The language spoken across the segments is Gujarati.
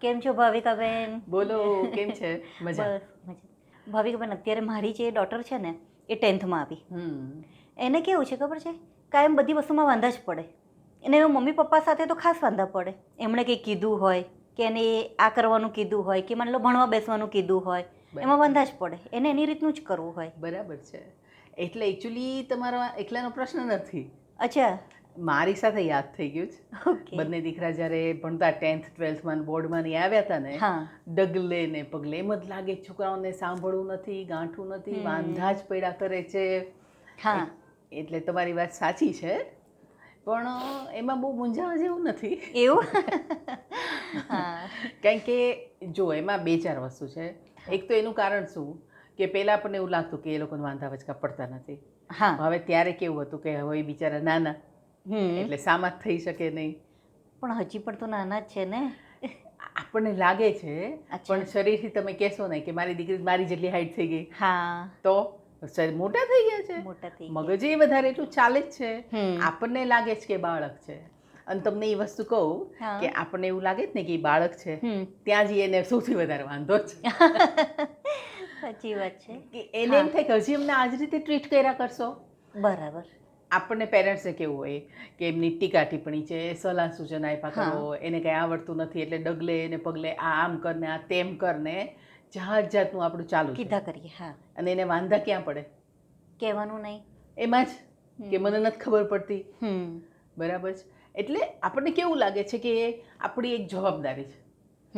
કેમ છો ભાવિકાબેન? બોલો, કેમ છે? મજા. બસ મજા. ભાવિકાબેન, અત્યારે મારી જે ડોટર છે ને એ 10th આવી. એને કેવું છે ખબર છે, કાયમ બધી વસ્તુમાં વાંધા જ પડે. એને મમ્મી પપ્પા સાથે તો ખાસ વાંધા પડે. એમણે કંઈ કીધું હોય કે એને આ કરવાનું કીધું હોય કે માની લો ભણવા બેસવાનું કીધું હોય, એમાં વાંધા જ પડે. એને એની રીતનું જ કરવું હોય. બરાબર છે. એટલે એકચ્યુઅલી તમારો એકલાનો પ્રશ્ન નથી. અચ્છા. મારી સાથે યાદ થઈ ગયું છે. ઓકે. બંને દીકરા જ્યારે ભણતા 10th 12th બોર્ડમાં ને આવ્યા હતા ને, હા. ડગલે ને પગલે એમ જ લાગે છોકરાઓને સાંભળવું નથી, ગાંઠવું નથી, વાંધા જ પડ્યા કરે છે. હા. એટલે તમારી વાત સાચી છે, પણ એમાં બહુ મૂંઝાવા જેવું નથી. એવું? હા. કારણ કે જો એમાં 2-4 વસ્તુ છે. એક તો એનું કારણ શું કે પહેલાં આપણને એવું લાગતું કે એ લોકોને વાંધા વચકા પડતા નથી. હા. હવે ત્યારે કેવું હતું કે હવે એ બિચારા નાના, એટલે સામા જ થઈ શકે નહીં. પણ હજી પણ તો નાના જ છે ને. આપણને લાગે છે, પણ શરીરથી તમે કહેશો ને કે મારી દીકરી મારી જેટલી હાઈટ થઈ ગઈ, હા. તો શરીર મોટા થઈ ગયા છે, મોટા થઈ મગજ એ વધારે એટલું ચાલે જ છે. આપણને લાગે છે કે બાળક છે, અને તમને એ વસ્તુ કહું કે આપણને એવું લાગે જ ને કે એ બાળક છે, ત્યાં જ એને સૌથી વધારે વાંધો છે. સાચી વાત છે. કે એને એમ થાય કે હજી અમને આ જ રીતે ટ્રીટ કર્યા કરશો. બરાબર. આપણને પેરેન્ટ્સને કેવું હોય કે એમની ટીકા ટિપ્પણી છે, સલાહ સૂચન આપ્યા કરો, એને કંઈ આવડતું નથી એટલે ડગલે ને પગલે આ આમ કરને આ તેમ કરને જાત જાતનું આપણું ચાલુ છે. કીધા કરીએ. હા. અને એને વાંધા ક્યાં પડે? કહેવાનું નહીં. એમાં જ કે મને નથી ખબર પડતી. બરાબર છે. એટલે આપણને કેવું લાગે છે કે આપણી એક જવાબદારી છે.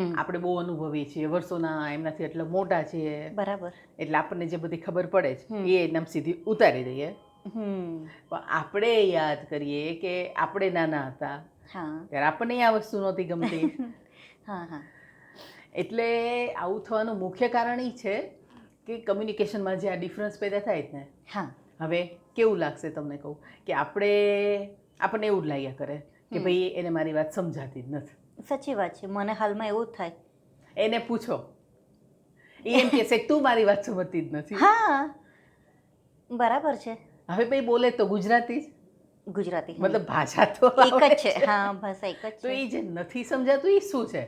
આપણે બહુ અનુભવી છીએ, વર્ષોના એમનાથી એટલા મોટા છીએ. બરાબર. એટલે આપણને જે બધી ખબર પડે છે એ એનામ સીધી ઉતારી દઈએ. પણ આપણે યાદ કરીએ કે આપણે નાના હતા ત્યારે આપણને આ વસ્તુ નહોતી ગમતી. હા હા. એટલે આવું થવાનું મુખ્ય કારણ એ છે કે કમ્યુનિકેશનમાં જે આ ડિફરન્સ પેદા થાય જ ને. હવે કેવું લાગશે તમને કહું કે આપણને એવું જ લાગ્યા કરે કે ભાઈ એને મારી વાત સમજાતી જ નથી. સાચી વાત છે. મને હાલમાં એવું જ થાય. એને પૂછો, એ એમ કહેશે તું મારી વાત સમજતી જ નથી. હા, બરાબર છે. હવે ભાઈ બોલે તો ગુજરાતી જ. ગુજરાતી મતલબ ભાષા તો એક જ છે. હા, ભાષા એક જ છે. તો એ જે નથી સમજાતું એ શું છે?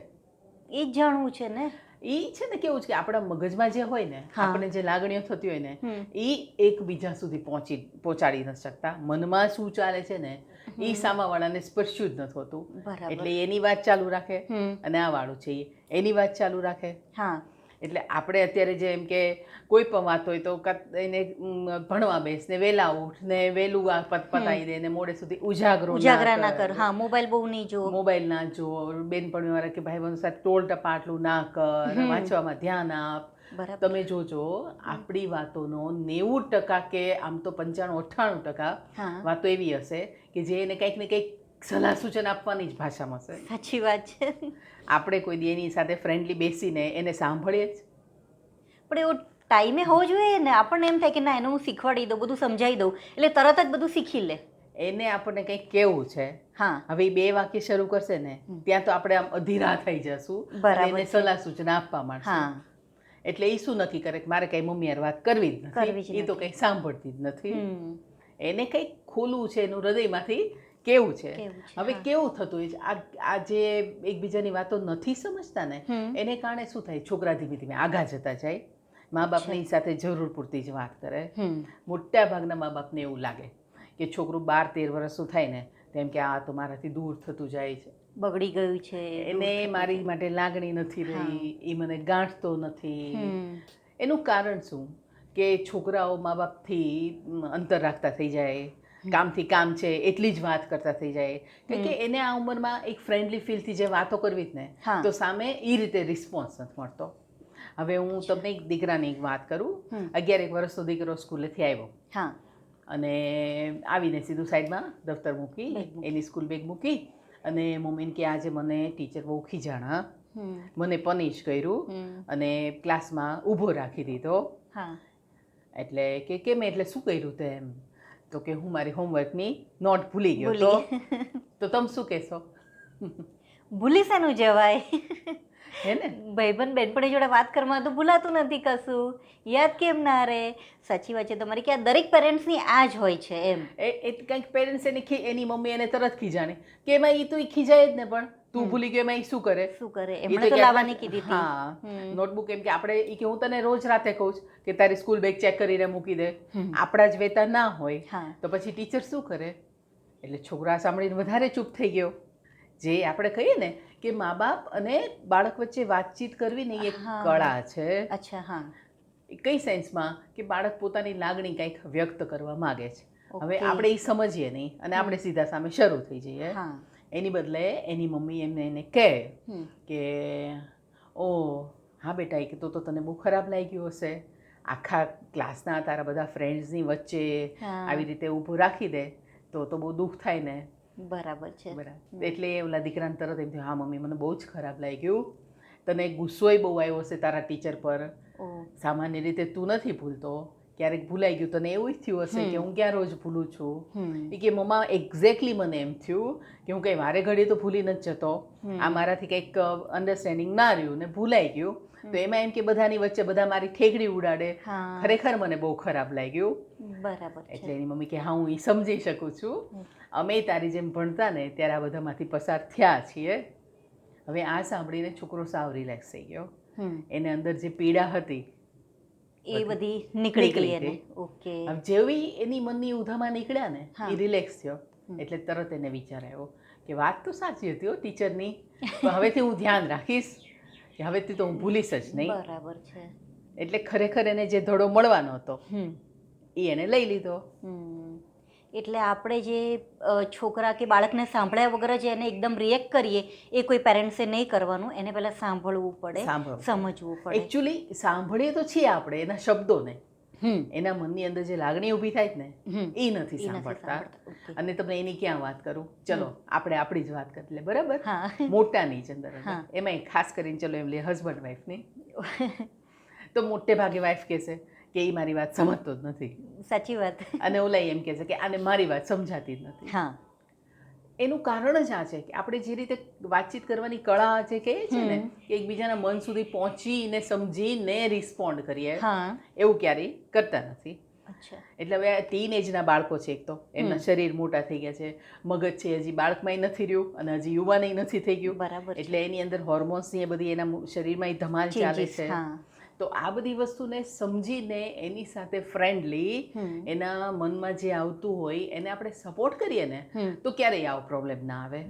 એ જ જાણવું છે ને. એ છે ને કેવું છે કે આપણા મગજમાં જે હોય ને, આપણને જે લાગણીઓ થતી હોય ને, એ એકબીજા સુધી પહોંચાડી નથી શકતા. મનમાં શું ચાલે છે ને એ સામાવાળાને સ્પર્શ્યું જ નથી હોતું. એટલે એની વાત ચાલુ રાખે અને આ વાળું છે એની વાત ચાલુ રાખે. એટલે આપણે અત્યારે જે એમ કે કોઈ પણ વાત હોય તો એને ભણવા બેસ ને વહેલા ઉઠ ને વહેલું પતાવી દે ને મોડે સુધી ઉજાગરા ના કર. હા, મોબાઈલ બહુ નહીં જો. મોબાઈલ ના જો. બેનપણીવાળા કે ભાઈ બંધ સાથે ટોલ ટપા આટલું ના કર, વાંચવામાં ધ્યાન આપ. તમે જોજો આપણી વાતોનો 90% કે આમ તો 95-98% વાતો એવી હશે કે જે એને કંઈક ને કંઈક સલાહ સૂચન આપવાની જ ભાષામાં હશે. સાચી વાત છે. આપણે કોઈ દી એની સાથે ફ્રેન્ડલી બેસીને એને સાંભળીએ જ. પણ એવો ટાઈમે હોવો જોઈએ ને. આપણને એમ થાય કે ના, એને હું શીખવાડી દઉં, બધું સમજાવી દઉં એટલે તરત જ બધું શીખી લે. એને આપણને કંઈક કેવું છે. હવે એ 2 વાક્ય શરૂ કરશે ને ત્યાં તો આપણે આમ અધીરા થઈ જશું અને એને સલાહ સૂચના આપવા માંડશું. એટલે એ શું નક્કી કરે કે મારે કંઈ મમ્મી યાર વાત કરવી જ નથી, એ તો કંઈ સાંભળતી જ નથી. એને કંઈક ખોલવું છે એનું હૃદયમાંથી કેવું છે. હવે કેવું થતું હોય છે, આ જે એકબીજાની વાતો નથી સમજતા ને એને કારણે શું થાય, છોકરા ધીમે ધીમે આગા જતા જાય. મા બાપની સાથે જરૂર પૂરતી જ વાત કરે. મોટા ભાગના મા બાપને એવું લાગે કે છોકરું 12-13 વર્ષનું થાય ને તેમ કે આ તો મારાથી દૂર થતું જાય છે, બગડી ગયું છે, એને મારી માટે લાગણી નથી રહી, એ મને ગાંઠતો નથી. એનું કારણ શું કે છોકરાઓ મા બાપથી અંતર રાખતા થઈ જાય, કામથી કામ છે એટલી જ વાત કરતા થઈ જાય. કેમ કે એને આ ઉંમરમાં એક ફ્રેન્ડલી ફીલથી જે વાતો કરવી જ ને તો સામે એ રીતે રિસ્પોન્સ નથી મળતો. હવે હું તમને એક દીકરાની એક વાત કરું. 11 વર્ષનો દીકરો સ્કૂલેથી આવ્યો અને આવીને સીધું સાઈડમાં દફતર મૂકી, એની સ્કૂલ બેગ મૂકી અને મમ્મીને કે આજે મને ટીચર બહુ ખીજાણા, મને પનિશ કર્યું અને ક્લાસમાં ઊભો રાખી દીધો. એટલે કે કેમ, એટલે શું કર્યું તે એમ? તો કે હું મારી હોમવર્કની નોટ ભૂલી ગયો તો તમે શું કહેશો? ભૂલી શાનું જવાય? હે ને? ભાઈબંધ બેનપણી જોડે વાત કરવામાં તો ભૂલાતું નથી કશું, યાદ કેમ ના રહે? સાચી વાત છે તમારી કે આ દરેક પેરેન્ટ્સની આ જ હોય છે એમ. એ કંઈક પેરેન્ટ્સ એની મમ્મી એને તરત ખીજાણી કે એમાં એ તો ખીજાય જ ને, પણ તું ભૂલી ગયો એમાં ઈ શું કરે? શું કરે? ઈ એમણે તો કે લાવવાની કીધી હતી. હા, નોટબુક એમ કે આપણે ઈ કે હું તને રોજ રાતે કહું છું કે તારી સ્કૂલ બેગ ચેક કરીને મૂકી દે. આપણા જ વેતા ના હોય હા. તો પછી ટીચર શું કરે? એટલે છોકરા સાંભળીને વધારે ચૂપ થઈ ગયો. જે આપણે કહીએ ને કે મા બાપ અને બાળક વચ્ચે વાતચીત કરવી ને એ એક હા. કળા છે. અચ્છા, હા. કઈ સેન્સમાં કે બાળક પોતાની લાગણી કંઈક વ્યક્ત કરવા માંગે છે. હવે ઓકે. આપણે એ સમજીએ નહીં અને આપણે સીધા સામે શરૂ થઈ જઈએ. હા. એની બદલે એની મમ્મી એમને એને કહે હમ. કે ઓ હા બેટા, એ કે તો તને બહુ ખરાબ લાગ્યું હશે, આખા ક્લાસના તારા બધા ફ્રેન્ડ્સની વચ્ચે હા. આવી રીતે ઊભું રાખી દે તો બહુ દુઃખ થાય ને. બરાબર છે. બરાબર. એટલે ઓલા દીકરાને તરત એમ થયું, હા મમ્મી મને બહુ જ ખરાબ લાગ્યું, તને ગુસ્સોય બહુ આવ્યો હશે તારા ટીચર પર. ઓ. સામાન્ય રીતે તું નથી ભૂલતો, ક્યારેક ભૂલાઈ ગયું, તને એવું જ થયું હશે કે હું ક્યાં રોજ ભૂલું છું. એ કે મમ્મા એક્ઝેક્ટલી મને એમ થયું કે હું કંઈ વારે ઘડીએ તો ભૂલી નથી જતો, આ મારાથી કંઈક અન્ડરસ્ટેન્ડિંગ ના રહ્યું ને ભૂલાઈ ગયું, તો એમાં એમ કે બધાની વચ્ચે બધા મારી ઠેકડી ઉડાડે, હા. ખરેખર મને બહુ ખરાબ લાગ્યું. બરાબર છે. એટલે એની મમ્મી કે હા હું એ સમજી શકું છું, અમે તારી જેમ ભણતા ને ત્યારે આ બધામાંથી પસાર થયા છીએ. હવે આ સાંભળીને છોકરો સાવ રિલેક્સ થઈ ગયો. એને અંદર જે પીડા હતી એ બધી નીકળી ગઈ એને. ઓકે. હવે જેવી એની મનની ઉધામાં નીકળ્યા ને હા. એ રિલેક્સ થયો. એટલે તરત એને વિચાર આવ્યો કે વાત તો સાચી હતી હો ટીચરની, પણ હવેથી હું ધ્યાન રાખીશ કે હવેથી તો હું ભૂલીશ જ નહીં. બરાબર છે. એટલે ખરેખર એને જે ધડો મળવાનો હતો એ એને લઈ લીધો. એટલે આપણે જે છોકરા કે બાળકને સાંભળ્યા વગર જ એને એકદમ રિએક્ટ કરીએ એ કોઈ પેરેન્ટ્સે નહીં કરવાનું, એને પહેલાં સાંભળવું પડે, સમજવું પડે. એકચ્યુઅલી સાંભળીએ તો છીએ આપણે એના શબ્દોને, એના મનની અંદર જે લાગણી ઊભી થાય ને એ નથી સાંભળતા. અને તમને એની ક્યાં વાત કરું, ચલો આપણે આપણી જ વાત કરી લે, બરાબર? મોટાની જ અંદર એમાં ખાસ કરીને ચલો એમ લે હસબન્ડ વાઈફની, તો મોટે ભાગે વાઈફ કહેશે કે એ મારી વાત સમજતો જ નથી. સાચી વાત. અને ઓલા એમ કહે છે કે આને મારી વાત સમજાતી જ નથી. હા. એનું કારણ જ આ છે કે આપણે જે રીતે વાતચીત કરવાની કળા જે કહીએ છીએ ને કે એકબીજાના મન સુધી પહોંચીને સમજીને રિસ્પોન્ડ કરીએ, એવું ક્યારેય કરતા નથી. એટલે હવે ટીન એજના બાળકો છે, એક તો એમના શરીર મોટા થઈ ગયા છે, મગજ છે હજી બાળકમાંય નથી રહ્યું અને હજી યુવાનય નથી થઈ ગયું. બરાબર. એટલે એની અંદર હોર્મોન્સની એ બધી એના શરીરમાં ધમાલ ચાલે છે. તો આ બધી વસ્તુને સમજીને એની સાથે ફ્રેન્ડલી એના મનમાં જે આવતું હોય એને આપણે સપોર્ટ કરીએ ને તો ક્યારેય આવો પ્રોબ્લેમ ના આવે.